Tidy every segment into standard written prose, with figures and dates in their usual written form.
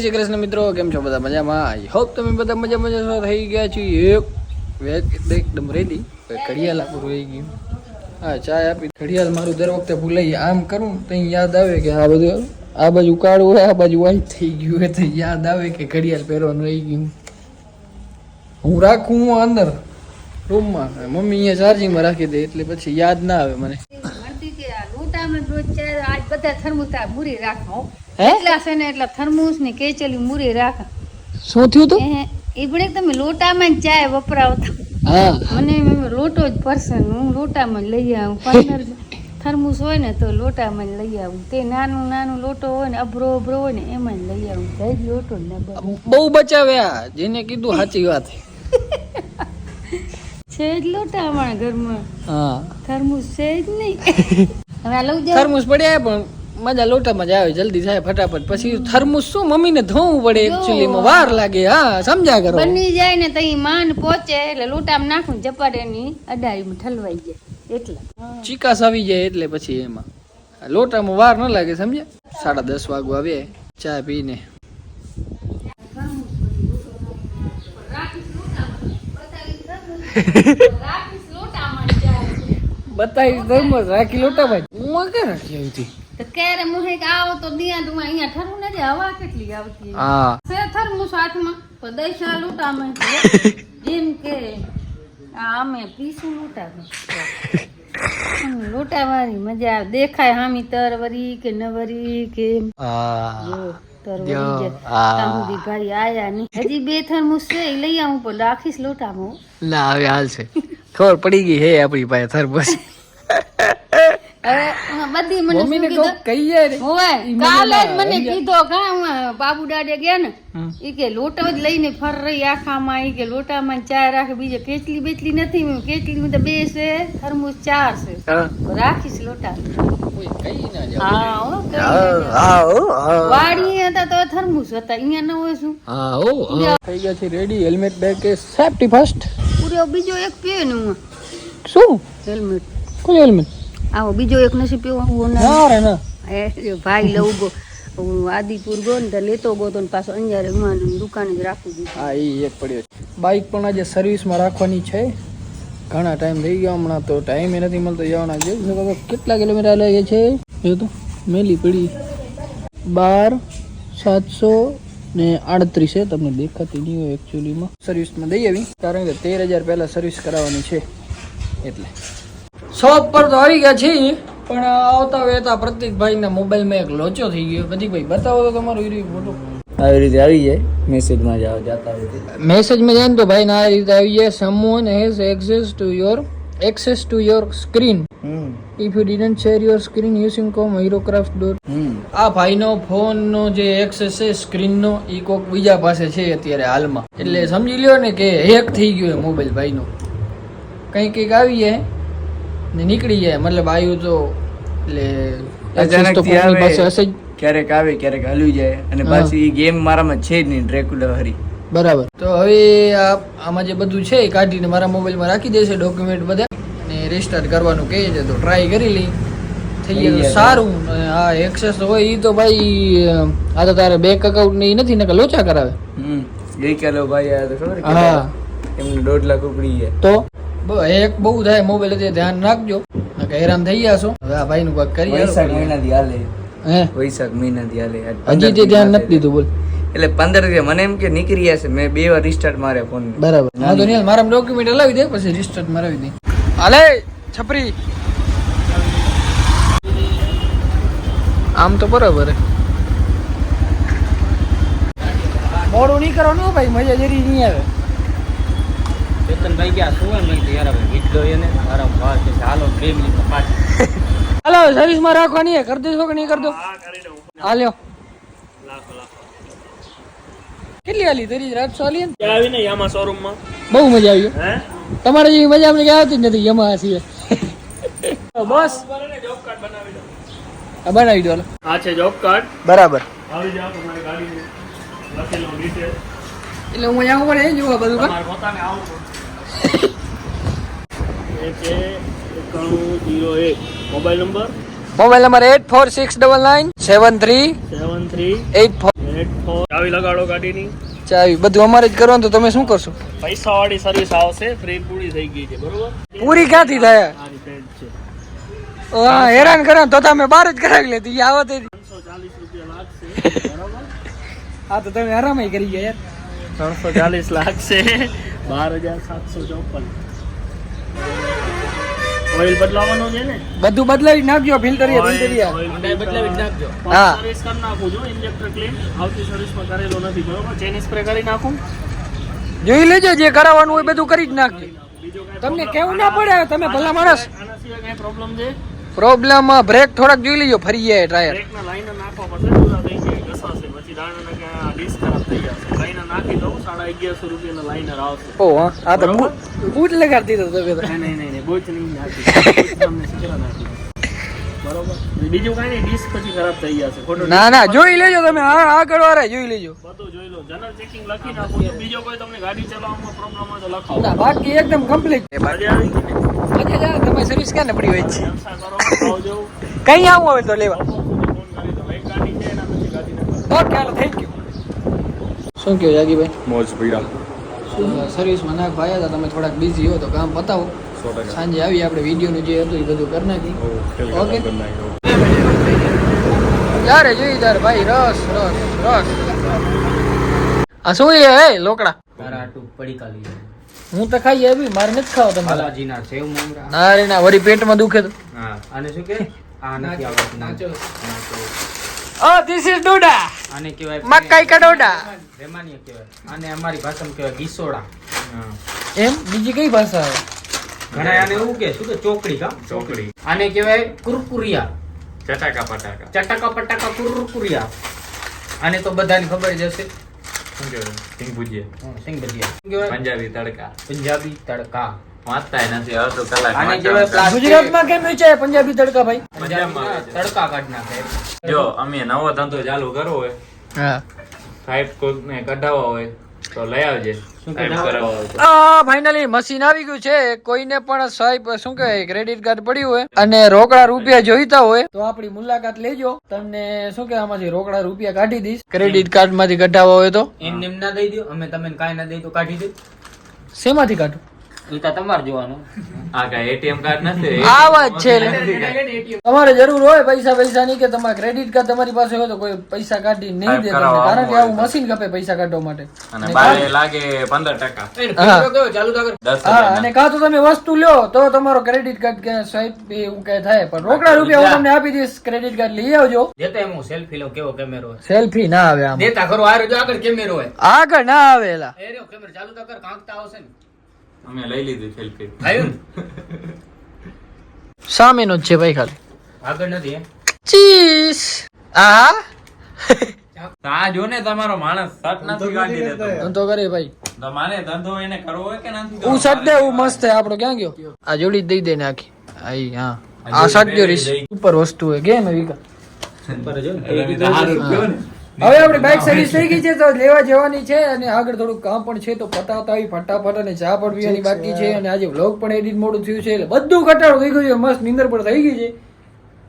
શ્રી કૃષ્ણ મિત્રો, કેમ છો બધા મજામાં? આઈ હોપ તમે બધા મજા થઈ ગયા છીએ. એકદમ રેડી. ઘડિયાળ આપણું રહી ગયું. હા, ચા આપી. ઘડિયાળ મારું દર વખતે ભૂલાઈ આમ કરું તો યાદ આવે કે આ બધું આ બાજુ કાળું હોય, આ બાજુ વાઈટ થઈ ગયું હોય તો યાદ આવે કે ઘડિયાળ પહેરવાનું રહી ગયું. હું રાખું અંદર રૂમમાં, મમ્મી અહીંયા ચાર્જિંગમાં રાખી દે એટલે પછી યાદ ના આવે મને. આજ બધા થર્મુસા મૂરી રાખો એટલા છે ને એટલા થર્મુસ ને કેચલી મૂરી રાખ. શું થયું તું? એ પણ તમે લોટામાં ચાય વપરાવતા. હા, મને લોટો જ પર્સન હું લોટામાં લઈ આવું. 15 થર્મુસ હોય ને તો લોટામાં લઈ આવું. તે નાનું લોટો હોય ને અભરો હોય ને એમાં લઈ આવું. જઈ લોટો ને બહુ બચાવ્યા. જેને કીધું સાચી વાત છે જ લોટામાં ઘરમાં. હા, થર્મુસ છે જ નહીં. હવે લઉં જાવ. થર્મુસ પડ્યા પણ મજા લોટામાં જ આવે, જલ્દી થાય ફટાફટ. પછી થર્મુસ શું મમ્મીને ધોવું પડે, એકચ્યુઅલી માં વાર લાગે. હા, સમજ્યા કરો. બની જાય ને તઈ માન પહોંચે એટલે લોટામાં નાખું ચપાટીની અડારીમાં ઠલવાઈ જાય એટલે ચીકાસ આવી જાય એટલે પછી એમાં લોટામાં વાર ન લાગે, સમજ્યા? 10:30 વાગવા આવે ચા પીને. બતાવી થર્મસ રાખી લોટામાં હું કે રાખી આવી હતી. તો ક્યારે મુહે આવો તો દિયા તું અહીંયા ઠરું નથી. હવા કેટલી આવતી. હા, છે થર્મુસ હાથમાં તો દઈશા લોટામાં જેમ કે અમે પીસું લોટામાં લોટાવાળી મજા આવે. દેખાય હામી તરવરી કે નવરી કે ભાઈ આયા નહીં. હજી 2 થર્મુસ છે એ લઈ આવું પણ રાખીશ લોટામાં. ના હવે હાલ છે, ખબર પડી ગઈ હે આપણી પાસે થર્મસ. બધી મને શું કીધું કહીએ કાલે જ મને કીધો બાબુ દાડે ગયા ને ઈ કે લોટો જ લઈને ફર રહી આખામાં. ઈ કે લોટામાં ચા રાખે, બીજે કેચલી બેચલી નથી. કેચલી તો 2 છે, થર્મુસ 4 છે. રાખીશ લોટા. વાડી હતા તો થર્મુસ હતા, અહીંયા ન હોય શું? થઈ ગયા છે રેડી. હેલ્મેટ બેગ કે સેફટી ફર્સ્ટ. પૂરો બીજો એક પીએ ને હું શું હેલ્મેટ? કોઈ હેલ્મેટ? આવો બીજો એક નથી પીવો ભાઈ લઉં ગો. હું આદિપુર ગયો ને તો લેતો ગયો તો પાછો અંજારે દુકાને જ રાખું છું. હા, એ એક પડ્યો છે. બાઇક પણ આજે સર્વિસમાં રાખવાની છે. ઘણા ટાઈમ થઈ ગયો, હમણાં તો ટાઈમ નથી મળતો જવાના. જે કેટલા કિલોમીટર લાગે છે એ તો મેલી પડી 12,738 છે. તમને દેખાતી નહીં હોય એકચ્યુઅલીમાં. સર્વિસમાં દઈ આવી કારણ કે 13,000 પહેલા સર્વિસ કરાવવાની છે એટલે. શોપ પર તો આવી ગયા છીએ પણ આવતા વેતા પ્રતિકભાઈના મોબાઈલમાં એક લોચો થઈ ગયો. પ્રતિકભાઈ બતાવો તો તમારો ફોટો. આવી રીતે આવી જાય મેસેજમાં જતા મેસેજમાં જાય ને તો ભાઈ આ રીતે આવી જાય. someone has access to your screen if you didn't share your screen using HeroCraft. આ ભાઈનો ફોનનો જે એક્સેસ છે સ્ક્રીનનો એ કોક બીજા પાસે છે અત્યારે હાલમાં. એટલે સમજી લ્યો ને કે હેક થઈ ગયો મોબાઈલ ભાઈનો. કંઈક આવી જાય ને નીકળી જાય, મતલબ આવ્યું તો એટલે ક્યારેક આવે ક્યારેક હલી જાય. અને પાછી ગેમ મારામાં છે જ નહીં, ડ્રેક્યુલા હરી. બરાબર. તો હવે આમાં જે બધું છે એ કાઢીને મારા મોબાઈલમાં રાખી દેશે ડોક્યુમેન્ટ બધા, અને રિસ્ટાર્ટ કરવાનું કહે છે તો ટ્રાય કરી લઈ. થઈ જાય સારું. હા, એક્સેસ હોય એ તો ભાઈ આ તો તારે બેંક અકાઉન્ટ ને નથી ને લોચા કરાવે. ગઈકાલે ભાઈ આ તો ખબર. હા, એમને 1.5 લાખ ઉપડી ગયા. તો એક બહુ થાય મોબાઈલ એટલે ધ્યાન રાખજો, હેરાન થઈ જશો. હવે આ ભાઈ નું કાક કરી વૈશાખ મહિનાથી હાલે. વૈશાખ મહિનાથી હાલે. હજી તે ધ્યાન નથી દીધું બોલ. એટલે 15 મને એમ કે નીકળી જશે. મેં 2 વાર રિસ્ટાર્ટ માર્યા ફોન. બરાબર. હા તો નહીં, મારા ડોક્યુમેન્ટ હલાવી દે પછી રિસ્ટાર્ટ મારાવી દે. હાલે છપરી. આમ તો બરાબર મોડું નહીં કરવાનું ભાઈ, મજા જરી નહીં આવે. ભાઈ ગયા શું યાર હવે વિડિયો એને આરામ વાત છે. હાલો 2 મિનિટ પાછળ હાલો સર્વિસમાં રાખવાની હે. કરી દેશો કે નહીં કરી દો? હાલ્યો. કેટલી હાલી તારી? 800 હાલી ને આવી ને યામા શોરૂમમાં. બહુ મજા આવી. તમારે જેવી મજા અમને ક્યાં આવતી જ નથી. યમા છીએ બસ. જોબ કાર્ડ બનાવી દો. બનાવી દો. આ છે જોબ કાર્ડ. બરાબર. આવી જાવ તમારી ગાડીનું લખેલો ડિટેલ. એટલે હું અહીંયા ઉપર એ જોવા બધું તમારે પોતાને આવું એ છે 9101 મોબાઈલ નંબર 8469973848. ચાવી લગાડો ગાડીની. ચાવી બધું અમારે જ કરવાનું, તો તમે શું કરશો? પૈસા વાળી સર્વિસ આવશે, ફ્રી પૂરી થઈ ગઈ છે, બરોબર? પૂરી ક્યાંથી થાય? આની પેન્ટ છે. હા, હેરાન કરો તો તમે બહાર જ કરાવી લેતી ઈ આવો તે. 340 રૂપિયા લાગશે, બરોબર? હા તો તમે આરામ કરી ગયા યાર. 340 લાગશે, 12,754. ઓઇલ બદલાવાનું છે ને? બધું બદલાવી નાખજો, ફિલ્ટર ઓઇલ બદલાવી જ નાખજો. હા. સર્વિસ કરી નાખું જો, ઇન્જેક્ટર ક્લીન આવતી સર્વિસમાં કરેલો નથી, બરોબર? ચેન સ્પ્રે કરી નાખું. જોઈ લેજો, જે કરાવવાનું હોય બધું કરી જ નાખજો. બીજો કાંઈ તમને કેવું ના પડે, તમે ભલા માણસ. આના સિવાય કાંઈ પ્રોબ્લેમ છે? પ્રોબ્લેમ બ્રેક થોડાક જોઈ લેજો, ફરી જાય ટાયર. બ્રેકના લાઈનર નાખવા પડશે, જુદા થઈ જાય, ઘસાશે, પછી દાણાના ક્યાં ડીશ ખરાબ થઈ જશે. લાઈનર નાખી દઉં, 1150 રૂપિયાના લાઈનર આવશે. ઓ હા તો બૂટ લગાડતી તો તમે તો. નહીં, બોચ નહીં નાખી. બોચ તમને શીખવા નાખી. બરોબર? બીજું કાંઈ નહીં, ડીશ પછી ખરાબ થઈ જશે. ખોટો ના જોઈ લેજો તમે, આગળ વાળા જોઈ લેજો. બધું જોઈ લો, જનરલ ચેકિંગ લખી નાખું. જો બીજો કોઈ તમને ગાડી ચલાવવામાં પ્રોબ્લેમ હોય તો લખાવો. બાકી એકદમ કમ્પ્લીટ. મજા આવી ગઈ ને? મજા આવે, તમારી સર્વિસ ક્યાં પડી હોય છે? વ્યવસાય કરો, આવજો. કઈ આવું હોય તો લેવા. ફોન કરી દો. એક ગાડી છે, એના પછી ગાડી number. Okay hello, thank you. શું કહ્યું જાગીભાઈ? મોજ પીડા સર્વિસમાં નાખ ભાઈ હતા, તમે થોડાક બિઝી હો તો કામ પતાવો. 100%. સાંજે આવી આપણે વિડીયોનું જે હતું એ બધું કરી નાખી. ઓકે. ત્યારે જોઈ ત્યારે ભાઈ રસ. આ શું એ હે લોકડા? હું તો ખાઈ આવી, મારે નથી ખાવા તમારે. ના રે ના, વળી પેટમાં દુખે તો. આને શું કે આ નથી આવડતું. ઓ ધીસ ઇઝ ડોડા. આને કહેવાય મકાઈ કા ડોડા. રેમાનિયા કહેવાય. આને અમારી ભાષામાં કહેવાય ગીસોડા. એમ બીજી કઈ ભાષા આવે? ઘણા આને એવું કે શું કે ચોકડી કા ચોકડી આને કહેવાય કુરકુરિયા. ચટાકા પટાકા ચટાકા પટાકા કુરકુરિયા. આને તો બધાને ખબર જ હશે. શું કહેવાય? સિંગ ભુજિયા, સિંગ ભજીયા શું કહેવાય? પંજાબી તડકા. પંજાબી તડકા. વાંચતાય નથી, અડધો કલાક આને વાંચવાનું. કહેવાય પ્લાસ્ટિક. ગુજરાતમાં કેમ વેચાય પંજાબી તડકા ભાઈ? પંજાબમાં તડકા કાઢ નાખે. જો અમે નવો ધંધો ચાલુ કરવો હોય, હા. સાહેબ કોઈને કઢાવવા હોય તો લઈ આવજે. શું સાહેબ કઢાવવા? કરાવવા હોય તો. ફાઇનલી મશીન આવી ગયું છે. કોઈને પણ સ્વાઈપ શું કહેવાય ક્રેડિટ કાર્ડ પડ્યું હોય અને રોકડા રૂપિયા જોઈતા હોય તો આપણી મુલાકાત લેજો. તમને શું કે આમાંથી રોકડા રૂપિયા કાઢી દઈશ. ક્રેડિટ કાર્ડ માંથી કઢાવવા હોય તો એમને એમ ના દઈ દો, અમે તમને કાંઈ ના દઈ તો કાઢી દો. શેમાંથી કાઢું? એ તો તમારે જોવાનું. આ કાંઈ ATM કાર્ડ નથી. આ વાત છે. તમારે જરૂર હોય પૈસા ની કે તમારે ક્રેડિટ કાર્ડ તમારી પાસે હોય તો કોઈ પૈસા કાઢી નહીં દે તમને, કારણ કે આવું મશીન ખપે પૈસા કાઢવા માટે. અને બારે લાગે 15%. ચાલુ તો કરો. 10 હા, અને કાં તો તમે વસ્તુ લ્યો તો તમારો ક્રેડિટ કાર્ડ કે સ્વાઈપ એવું કઈ થાય, પણ રોકડા રૂપિયા હું તમને આપી દઈશ. ક્રેડિટ કાર્ડ લઈ આવજો. દેતા એમ હું સેલ્ફી લઉં, કેવો કેમેરો હોય. સેલ્ફી ના આવે આમાં. દેતા ખરો આ રહ્યો, આગળ કેમેરો હોય. આગળ ના આવે એલા. એ રહ્યો કેમેરો ચાલુ તો કર, કાંકતા આવશે ને. અમે લઈ લીધું સેલ્ફી. આવ્યું ને? સામેનો જ છે ભાઈ ખાલી. આગળ નથી હે. ચીસ. આ જો ને તમારો માણસ શર્ટ નથી કાઢી દેતો. ધંધો કરે ભાઈ. તો મારે ધંધો એને કરવો હોય કે નથી હું શર્ટ દે, હું મસ્ત છે આપણો. ક્યાં ગયો? આ જોડી દઈ દે ને આખી. આઈ હા. આ શર્ટ જો રીસ ઉપર વસ્તુ હોય કેમ વિકા. હવે આપણી બાઇક સર્વિસ થઈ ગઈ છે તો લેવા જવાની છે અને આગળ થોડું કામ પણ છે તો પતાવતા આવી ફટાફટ. અને ચા પણ પીવાની બાકી છે અને આજે વ્લોગ પણ એડિટ મોડું થયું છે એટલે બધું ઘટાડો થઈ ગયું છે. મસ્ત નીંદર પણ થઈ ગઈ છે,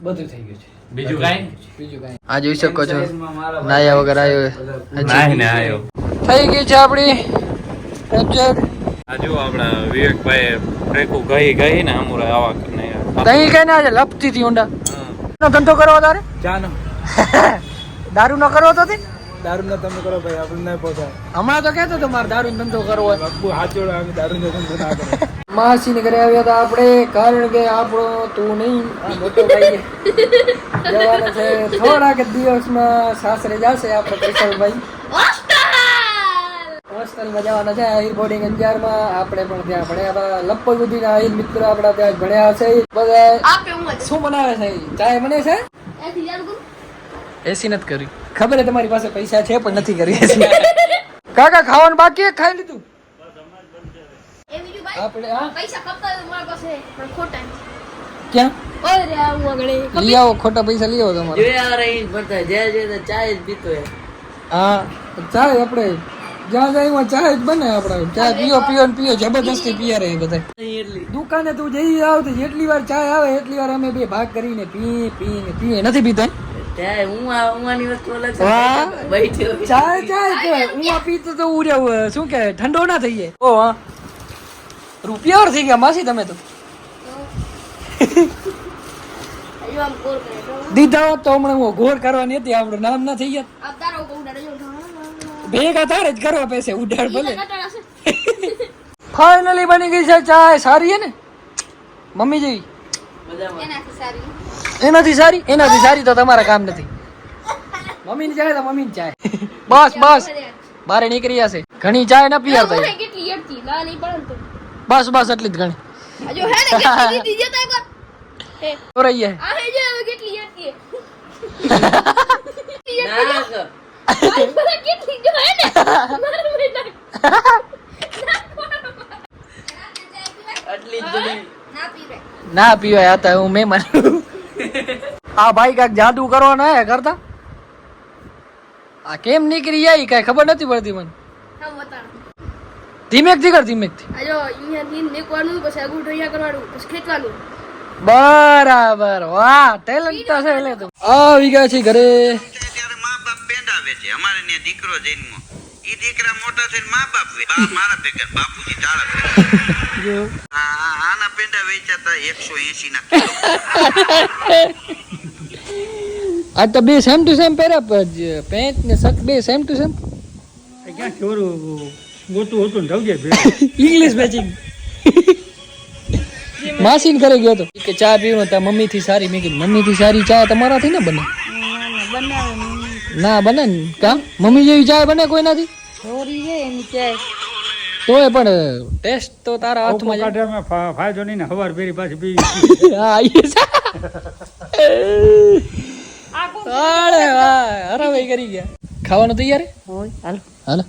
બધું થઈ ગયું છે. બીજું કાંઈ? બીજું કાંઈ આ જોઈ શકો છો નાયા વગર આવ્યો નાય ને આયો. થઈ ગઈ છે આપણી કેપ્ચર. આ જો આપણા વિવેકભાઈ બ્રેકુ ગઈ ને અમુરા આવા કરીને તઈ કઈ ના આજે લપતી હતી ઊંડા. ધંધો કરવો તારે? ચાનો દારૂ ન કરવો તો દારૂ ના તમે કરો ભાઈ, આપણે નહીં પહોંચાય. હમણાં તો કહેતો હતો મારે દારૂ ધંધો કરવો હોય. બાપુ હાથ જોડે, અમે દારૂ નો ધંધો ના કરો. માસી ને ઘરે આવ્યા હતા આપણે, કારણ કે આપણો તું નહીં આ મોટો ભાઈ જવાનો છે. થોડાક જ દિવસમાં સાસરે જશે આપણો કૃષ્ણભાઈ. હોસ્ટેલમાં જવાના છે આહિર બોર્ડિંગ અંજારમાં. આપણે પણ ત્યાં ભણ્યા હતા. લગભગ સુધી આહિર મિત્રો આપણા ત્યાં જ ભણ્યા હશે બધા. શું બનાવે છે? ચાય બને છે? એસી નથી કરી. ખબર છે તમારી પાસે પૈસા છે પણ નથી કરી એસી. કાકા ખાવાનું બાકી છે? ખાઈ લીધું આપણે? હા ક્યાં લઈ આવો, ખોટા પૈસા લઈ આવો તમારે. હા ચાય આપણે જ્યાં જાય એમાં ચાય જ બને. આપણે ચાય પીઓ ને પીઓ, જબરદસ્તી પીએ રહે બધા. દુકાને તું જઈ આવ તો જેટલી વાર ચાય આવે એટલી વાર અમે બે ભાગ કરીને પીએ. નથી પીતા? વાહ. ચાય ચાય કહેવાય. ઊંઘા પીતો તો શું કે ઠંડો ના થઈ જાય. ઓ હા, રૂપિયા થઈ ગયા માસી તમે તો. દીધા હોત તો હમણાં હું ઘોર કરવાની હતી, આપણું નામ ના થઈ ગયા. ભેગા તારે જ કરવા પૈસે ઉડાડ ભલે. ફાઇનલી બની ગઈ છે ચાય. સારી હે ને મમ્મી જેવી? એનાથી સારી? એનાથી સારી તો તમારા કામ નથી. મમ્મીની ચાય તો મમ્મીની ચાય. બસ બસ બારે નીકળી જશે. ઘણી ચાય ના પીવતા. બસ બસ એટલી જ ઘણી. તો રહી જાય. ના પીવાય હતા હું મહેમાન. આ ભાઈ કાંઈક જાદુ કરવાનો હે કરતા. આ કેમ નીકળી જાય કઈ ખબર નથી પડતી મને. ધીમેકથી કર ધીમેકથી. બરાબર વાહ ટેલેન્ટ તો છે એટલે તું. આવી ગયા છે ઘરે. ત્યારે મા બાપ પેંડાવે છે અમારે ત્યાં દીકરો જન્મો ઈ દીકરા મોટા થઈને મા બાપ મારા ભેગા બાપુજી તાળા આના પેંડા વેચાતા 180 ના કિલો. આ તો બે સેમ ટુ સેમ પહેર્યા પેન્ટ ને શર્ટ બે સેમ ટુ સેમ. ક્યાં ચોરું ગોતું હતું ને ધવજે ઇંગ્લિશ મેચિંગ. માસીન ઘરે ગયો તો કે ચા પીવું તા મમ્મી થી સારી. મેં કીધું મમ્મી થી સારી ચા તમારાથી ના બને. ના બને ને કામ મમ્મી જેવી ચા બને કોઈ નથી. તોય પણ ટેસ્ટ તો તારા હાથમાં છે. કાઢવામાં ફાયદો નહીં ને હવાર ફેરી પાછી પી. હા આઈએ છે. અરે વાહ અરે ભાઈ કરી ગયા. ખાવાનું તૈયાર? હાલો હાલો.